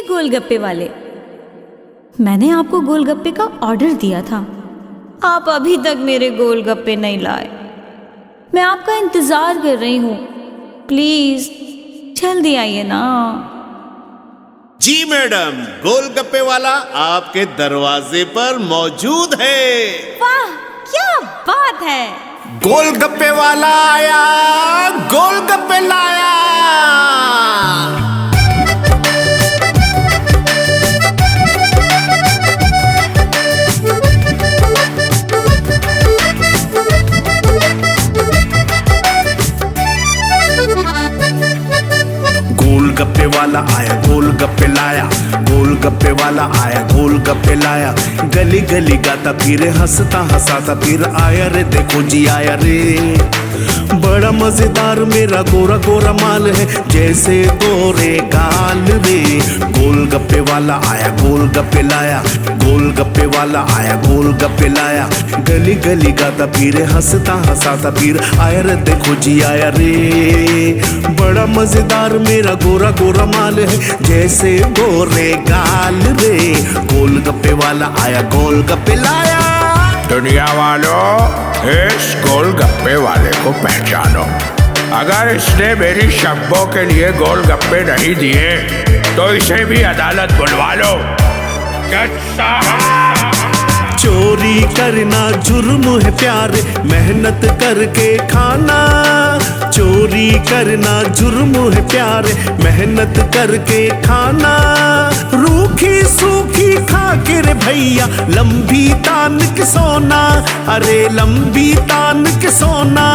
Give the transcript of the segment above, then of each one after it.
गोलगप्पे वाले, मैंने आपको गोलगप्पे का ऑर्डर दिया था, आप अभी तक मेरे गोलगप्पे नहीं लाए। मैं आपका इंतजार कर रही हूँ, प्लीज जल्दी आइए ना। जी मैडम, गोलगप्पे वाला आपके दरवाजे पर मौजूद है। वाह क्या बात है। गोलगप्पे वाला आया, गोलगप्पे लाया। गोलगप्पे वाला आया, गोलगप्पे लाया। गोलगप्पे वाला आया, गोलगप्पे लाया। गली गली गाता फिर हंसता हंसाता फिर आया रे, देखो जी आया रे। बड़ा मजेदार मेरा गोरा गोरा माल है, जैसे गोरे गाल रे। गोलगप्पे वाला आया, गोलगप्पे लाया। गोलगप्पे वाला आया, गोलगप्पे लाया। गली गली गाता फिर हंसता हंसाता फिर आया रे, देखो जी आया रे। बड़ा मजेदार मेरा गोरा गोरा माल है, जैसे गोरे गाल रे। गोलगप्पे वाला आया, गोलगप्पे लाया। दुनिया वालों, इस गोलगप्पे वाले को पहचानो। अगर इसने मेरी शब्बों के लिए गोलगप्पे नहीं दिए तो इसे भी अदालत बुलवा लो। चोरी करना जुर्म है प्यारे, मेहनत करके खाना। चोरी करना जुर्म है प्यारे, मेहनत करके खाना। रूखी सूखी खा के रे भैया, लंबी तान के सोना। अरे लंबी तान के सोना।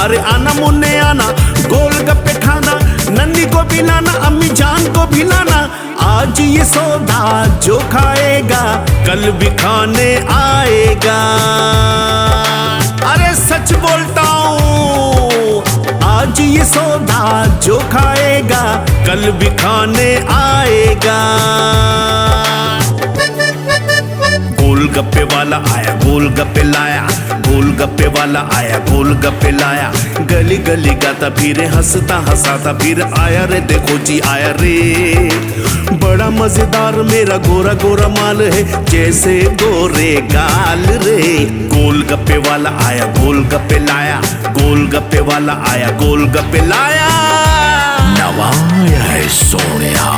अरे आना मुन्ने आना, गोलगप्पे खाना। नन्नी को भी लाना, अम्मी जान को भी लाना। आज ये सौदा जो खाएगा कल भी खाने आएगा। अरे सच बोलता हूँ, आज ये सौदा जो खाएगा कल भी खाने आएगा। गोलगप्पे वाला आया, गोलगप्पे लाया। गोलगप्पे वाला आया, गोलगप्पे लाया। गली गली गाता फिर हंसता हंसाता फिर आया रे, देखो जी आया रे। बड़ा मजेदार मेरा गोरा गोरा माल है, जैसे गोरे गाल रे। गोलगप्पे वाला आया, गोलगप्पे लाया। गोलगप्पे वाला आया, गोलगप्पे लाया। नवाया है सोनिया,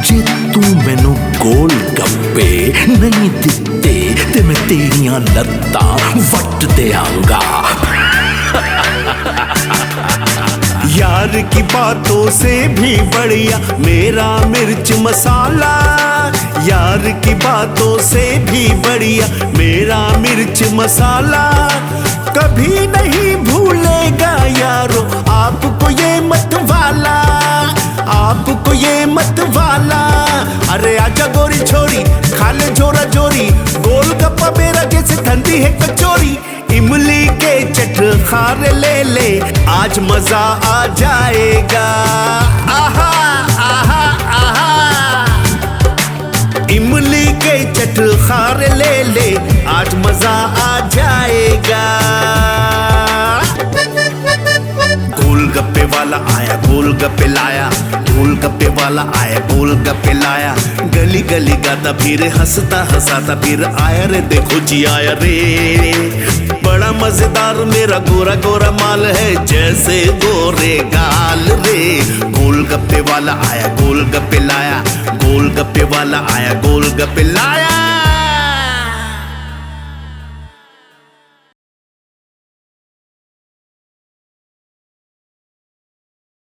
जे तू मैनू गोलगप्पे नहीं दिते ते मैं तेरियां लत्तां वट देंगा। यार की बातों से भी बढ़िया मेरा मिर्च मसाला। यार की बातों से भी बढ़िया मेरा मिर्च मसाला। कभी नहीं भूलेगा यारो आपको ये मत वाला, आपको ये मत वाला। अरे आजा गोरी छोरी, खा ले जोरा जोरी। गोलगप्पा मेरा जैसे ठंडी है कचौरी। इमली के चट खार ले ले, आज मजा आ जाएगा। आहा आहा आहा। इमली के चट खार ले ले, आज मजा आ जाएगा। गोलगप्पे वाला आया, गोलगप्पे लाया। गोलगप्पे वाला आया, गोलगप्पे लाया। गली गली गाता फिर हंसता हंसाता फिर आया रे, देखो जी आया रे। बड़ा मजेदार मेरा गोरा गोरा माल है, जैसे गोरे गाल रे। गोलगप्पे वाला आया, गोलगप्पे लाया। गोलगप्पे वाला आया, गोलगप्पे लाया।